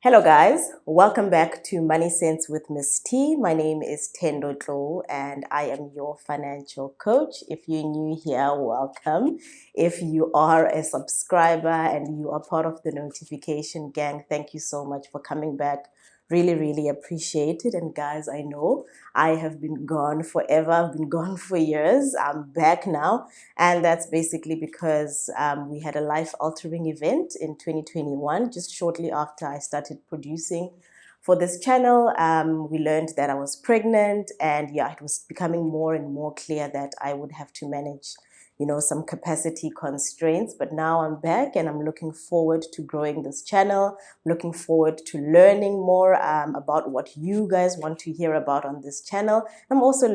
Hello guys, welcome back to Money Sense with Miss T. My name is Tendo Tlo and I am your financial coach. If you're new here, welcome. If you are a subscriber and you are part of the notification gang, thank you so much for coming back. Really appreciate it. And guys, I know I have been gone forever. I've been gone for years. I'm back now. And that's basically because we had a life-altering event in 2021, just shortly after I started producing for this channel. We learned that I was pregnant, and yeah, it was becoming more and more clear that I would have to manage some capacity constraints. But now I'm back and I'm looking forward to growing this channel, looking forward to learning more about what you guys want to hear about on this channel. I'm also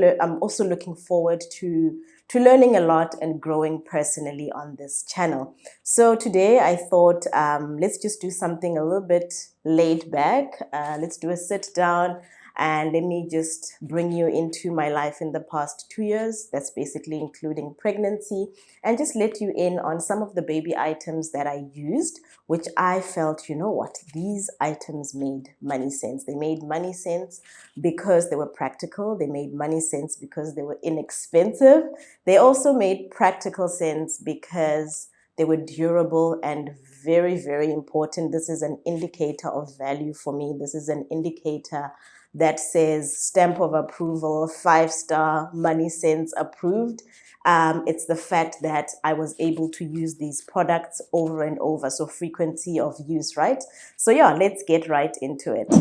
looking forward to learning a lot and growing personally on this channel. So today I thought let's just do something a little bit laid back. Let's do a sit down and let me just bring you into my life in the past 2 years. That's basically including pregnancy, and just let you in on some of the baby items that I used, which I felt, you know what, these items made money sense. They made money sense because they were practical. They made money sense because they were inexpensive. They also made practical sense because they were durable and very important. This is an indicator of value for me. This is an indicator that says stamp of approval, 5-star, money sense approved. It's the fact that I was able to use these products over and over. So frequency of use, right? So yeah, let's get right into it.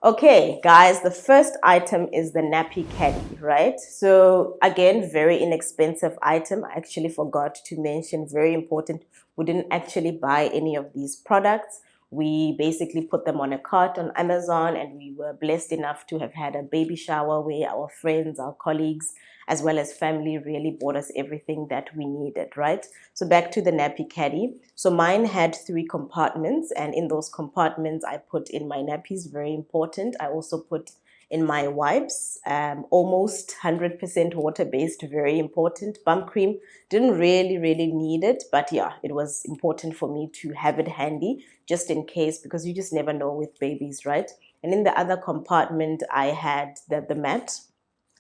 Okay, guys, the first item is the nappy caddy, right? So again, very inexpensive item. I actually forgot to mention, very important. We didn't actually buy any of these products. We basically put them on a cart on Amazon, and we were blessed enough to have had a baby shower where our friends, our colleagues, as well as family really bought us everything that we needed, right? So back to the nappy caddy. So mine had 3 compartments, and in those compartments, I put in my nappies, very important. I also put in my wipes, almost 100% water-based, very important. Bump cream, didn't really need it, but yeah, it was important for me to have it handy just in case, because you just never know with babies, right? And in the other compartment, I had the mat,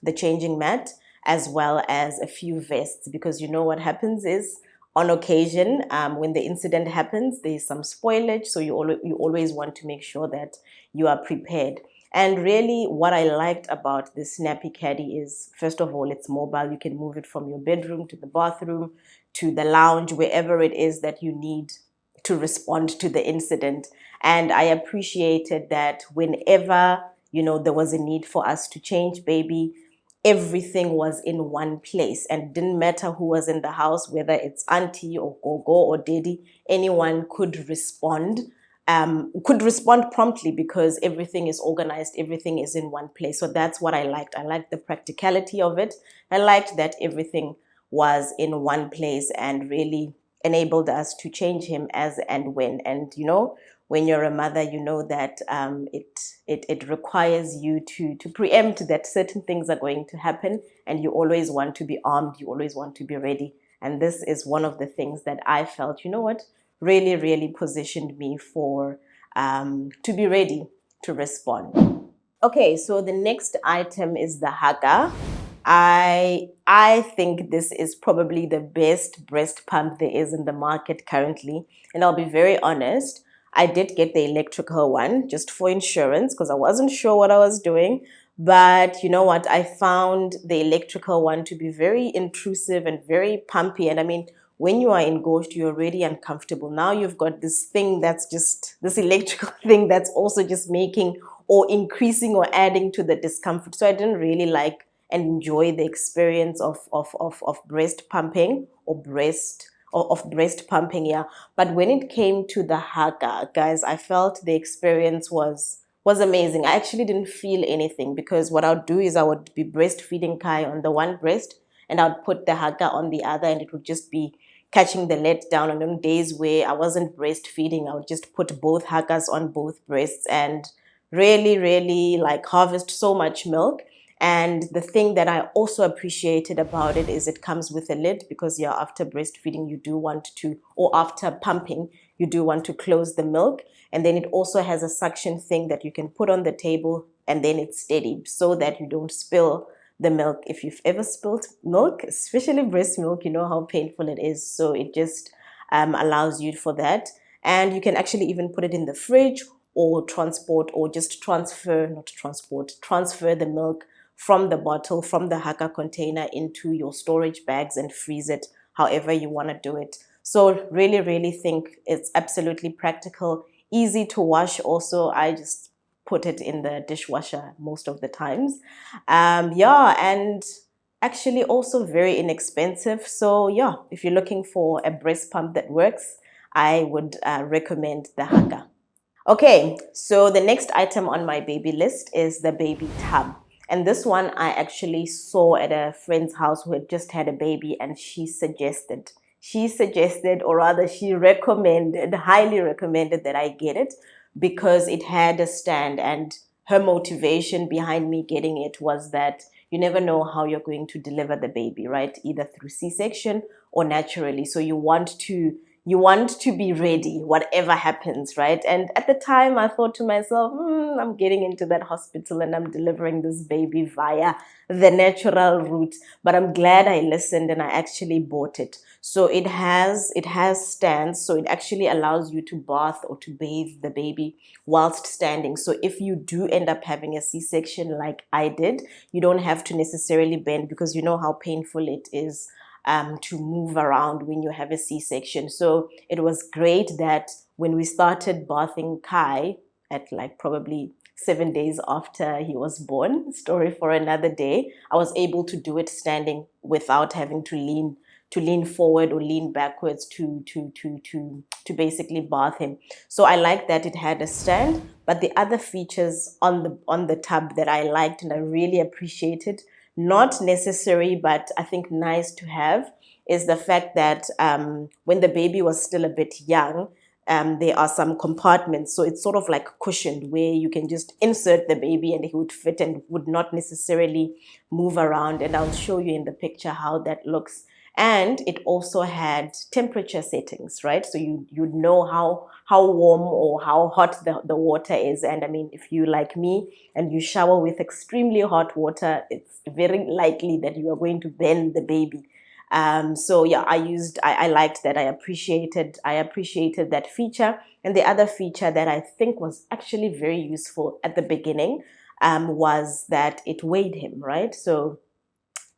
the changing mat, as well as a few vests, because you know what happens is, on occasion, when the incident happens, there's some spoilage, so you always want to make sure that you are prepared. And really, what I liked about this nappy caddy is, first of all, it's mobile. You can move it from your bedroom to the bathroom to the lounge, wherever it is that you need to respond to the incident. And I appreciated that whenever, there was a need for us to change baby, everything was in one place, and it didn't matter who was in the house, whether it's auntie or gogo or daddy, anyone could respond promptly because everything is organized, everything is in one place. So that's what I liked. I liked the practicality of it. I liked that everything was in one place and really enabled us to change him as and when. And when you're a mother, you know that it requires you to preempt that certain things are going to happen, and you always want to be armed, you always want to be ready. And this is one of the things that I felt, really positioned me for to be ready to respond. Okay, so the next item is the Hugger. I think this is probably the best breast pump there is in the market currently. And I'll be very honest, I did get the electrical one just for insurance because I wasn't sure what I was doing. But you know what? I found the electrical one to be very intrusive and very pumpy. And I mean, when you are engorged, you're already uncomfortable. Now you've got this thing that's just this electrical thing that's also just making or increasing or adding to the discomfort. So I didn't really like and enjoy the experience of breast pumping or breast pumping, yeah. But when it came to the Hugger, guys, I felt the experience was amazing. I actually didn't feel anything because what I would do is I would be breastfeeding Kai on the one breast and I would put the Hugger on the other, and it would just be catching the let down. And on days where I wasn't breastfeeding, I would just put both Huggers on both breasts and really like harvest so much milk. And the thing that I also appreciated about it is it comes with a lid, because yeah, after breastfeeding, you do want to, or after pumping, you do want to close the milk. And then it also has a suction thing that you can put on the table, and then it's steady so that you don't spill the milk. If you've ever spilled milk, especially breast milk, you know how painful it is. So it just allows you for that. And you can actually even put it in the fridge, or transport, or just transfer, not transport, transfer the milk from the bottle, from the Haka container into your storage bags and freeze it however you want to do it. So really, really think it's absolutely practical, easy to wash. Also, I just put it in the dishwasher most of the times. Yeah, and actually also very inexpensive. So yeah, if you're looking for a breast pump that works, I would recommend the Haka. Okay, so the next item on my baby list is the baby tub. And this one I actually saw at a friend's house who had just had a baby, and she suggested, or rather she recommended, highly recommended, that I get it because it had a stand. And her motivation behind me getting it was that you never know how you're going to deliver the baby, right? Either through C-section or naturally. So you want to be ready whatever happens, right? And at the time I thought to myself, I'm getting into that hospital and I'm delivering this baby via the natural route. But I'm glad I listened and I actually bought it. So it has stands, so it actually allows you to bath or to bathe the baby whilst standing. So if you do end up having a C-section like I did, you don't have to necessarily bend, because you know how painful it is to move around when you have a C-section. So it was great that when we started bathing Kai at like probably 7 days after he was born, story for another day, I was able to do it standing without having to lean forward or lean backwards to basically bath him. So I like that it had a stand. But the other features on the tub that I liked and I really appreciated, not necessary, but I think nice to have, is the fact that when the baby was still a bit young, there are some compartments. So it's sort of like cushioned, where you can just insert the baby and he would fit and would not necessarily move around. And I'll show you in the picture how that looks. And it also had temperature settings, right? So you'd know how warm or how hot the water is. And I mean, if you like me and you shower with extremely hot water, it's very likely that you are going to burn the baby. So yeah, I liked that. I appreciated that feature. And the other feature that I think was actually very useful at the beginning was that it weighed him, right? So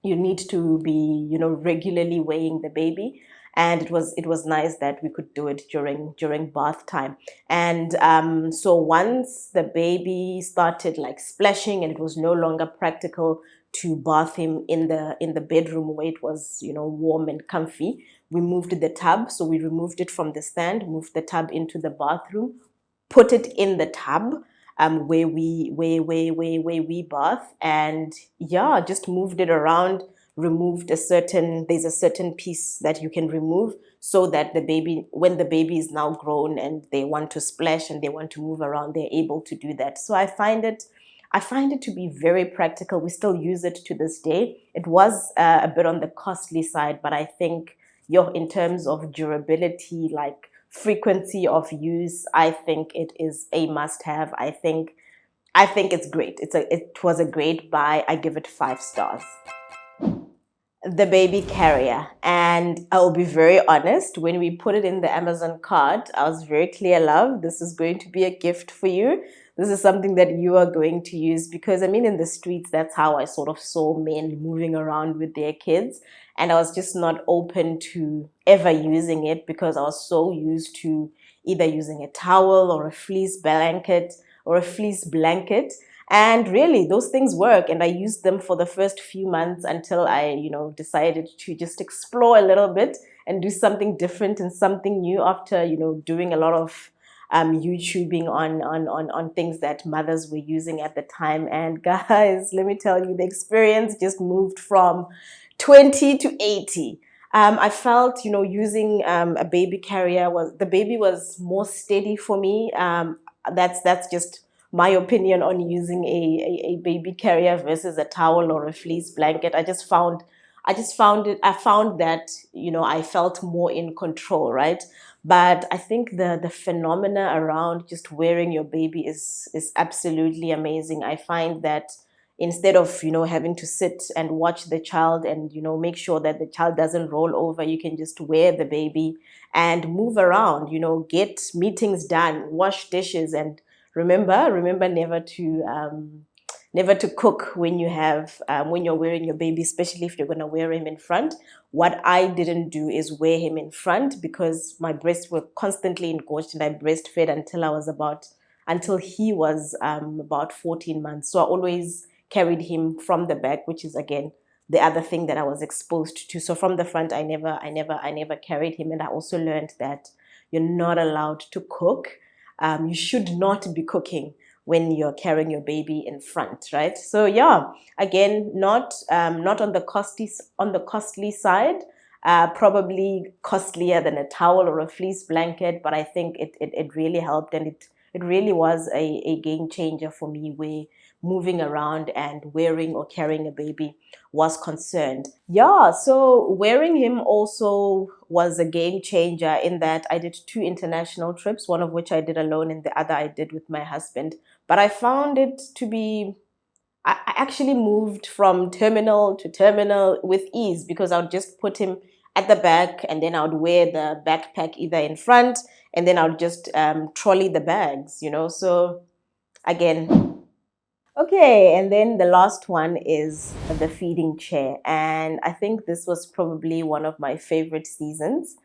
you need to be, regularly weighing the baby. And it was nice that we could do it during bath time. And so once the baby started like splashing and it was no longer practical to bath him in the bedroom where it was, warm and comfy, we moved the tub. So we removed it from the stand, moved the tub into the bathroom, put it in the tub, where we bath. And yeah, just moved it around, removed there's a certain piece that you can remove, so that the baby, when the baby is now grown and they want to splash and they want to move around, they're able to do that. So I find it to be very practical. We still use it to this day. It was a bit on the costly side, but I think in terms of durability, like frequency of use, I think it is a must-have. I think it's great. It was a great buy. I give it 5 stars. The baby carrier. And I'll be very honest, when we put it in the Amazon cart, I was very clear, love, this is going to be a gift for you. This is something that you are going to use, because I mean, in the streets, that's how I sort of saw men moving around with their kids. And I was just not open to ever using it, because I was so used to either using a towel or a fleece blanket. And really, those things work. And I used them for the first few months until I, decided to just explore a little bit and do something different and something new after, doing a lot of YouTubing on things that mothers were using at the time. And guys, let me tell you, the experience just moved from 20 to 80. I felt, using a baby carrier, the baby was more steady for me. That's just my opinion on using a baby carrier versus a towel or a fleece blanket. I found that, I felt more in control, right? But I think the phenomena around just wearing your baby is absolutely amazing. I find that instead of, having to sit and watch the child and, make sure that the child doesn't roll over, you can just wear the baby and move around, get meetings done, wash dishes, and remember never to cook when when you're wearing your baby, especially if you're going to wear him in front. What I didn't do is wear him in front because my breasts were constantly engorged, and I breastfed until he was about 14 months. So I always carried him from the back, which is again the other thing that I was exposed to. So from the front, I never carried him. And I also learned that you're not allowed to cook. You should not be cooking when you're carrying your baby in front, right? So yeah, again, not on the costly side. Probably costlier than a towel or a fleece blanket, but I think it really helped, and it really was a game changer for me, where moving around and wearing or carrying a baby was concerned. Yeah, so wearing him also was a game changer in that I did 2 international trips, one of which I did alone and the other I did with my husband. But I found it to be, I actually moved from terminal to terminal with ease because I would just put him at the back, and then I would wear the backpack either in front, and then I would just trolley the bags. So again, okay, and then the last one is the feeding chair. And I think this was probably one of my favorite seasons,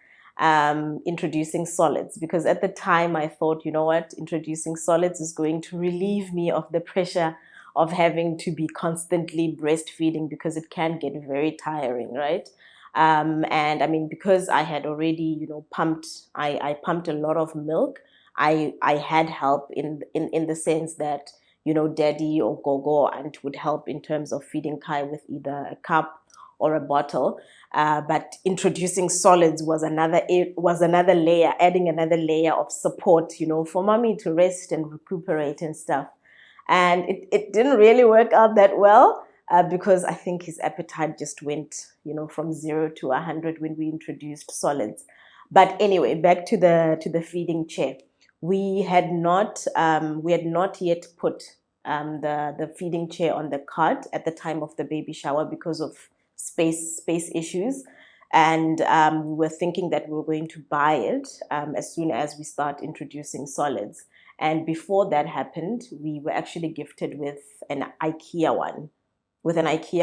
introducing solids, because at the time I thought, you know what, introducing solids is going to relieve me of the pressure of having to be constantly breastfeeding, because it can get very tiring, right? And I mean, because I had already, I pumped a lot of milk. I had help in the sense that, daddy or gogo aunt would help in terms of feeding Kai with either a cup or a bottle. But introducing solids was another layer, adding another layer of support, for mommy to rest and recuperate and stuff. And it didn't really work out that well, because I think his appetite just went, from 0 to 100 when we introduced solids. But anyway, back to the feeding chair. We had not yet put the feeding chair on the cart at the time of the baby shower because of space issues. And we were thinking that we were going to buy it as soon as we start introducing solids. And before that happened, we were actually gifted with an IKEA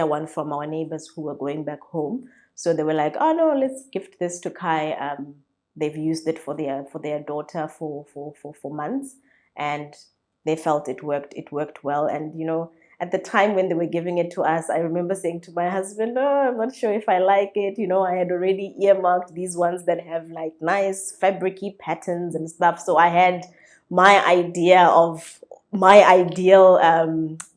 one from our neighbors who were going back home. So they were like, "Oh no, let's gift this to Kai." They've used it for their daughter for months, and they felt it worked well. And at the time when they were giving it to us, I remember saying to my husband, "Oh, I'm not sure if I like it." I had already earmarked these ones that have like nice fabricy patterns and stuff. So I had my idea of my ideal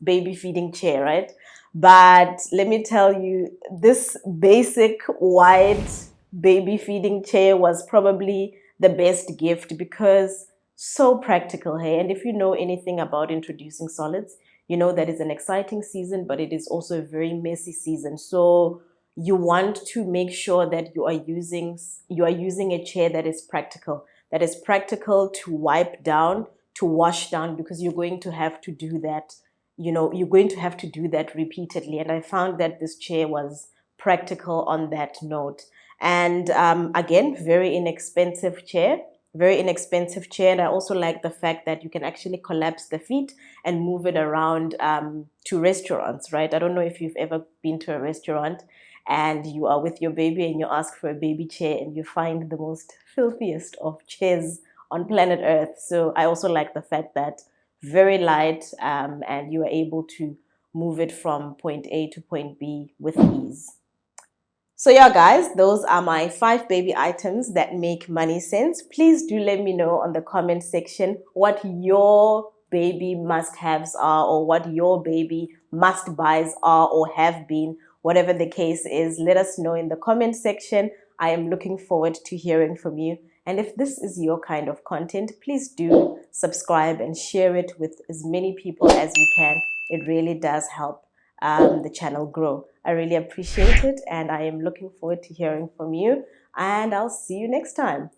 baby feeding chair, right? But let me tell you, this basic white baby feeding chair was probably the best gift, because so practical, hey. And if you know anything about introducing solids, you know that it's an exciting season, but it is also a very messy season. So you want to make sure that you are using a chair that is practical to wipe down, to wash down, because you're going to have to do that repeatedly. And I found that this chair was practical on that note. And again, very inexpensive chair. And I also like the fact that you can actually collapse the feet and move it around to restaurants, right? I don't know if you've ever been to a restaurant and you are with your baby and you ask for a baby chair and you find the most filthiest of chairs on planet Earth. So I also like the fact that very light, and you are able to move it from point A to point B with ease. So yeah, guys, those are my 5 baby items that make money sense. Please do let me know on the comment section what your baby must-haves are, or what your baby must-buys are or have been. Whatever the case is, let us know in the comment section. I am looking forward to hearing from you. And if this is your kind of content, please do subscribe and share it with as many people as you can. It really does help the channel grow. I really appreciate it, and I am looking forward to hearing from you, and I'll see you next time.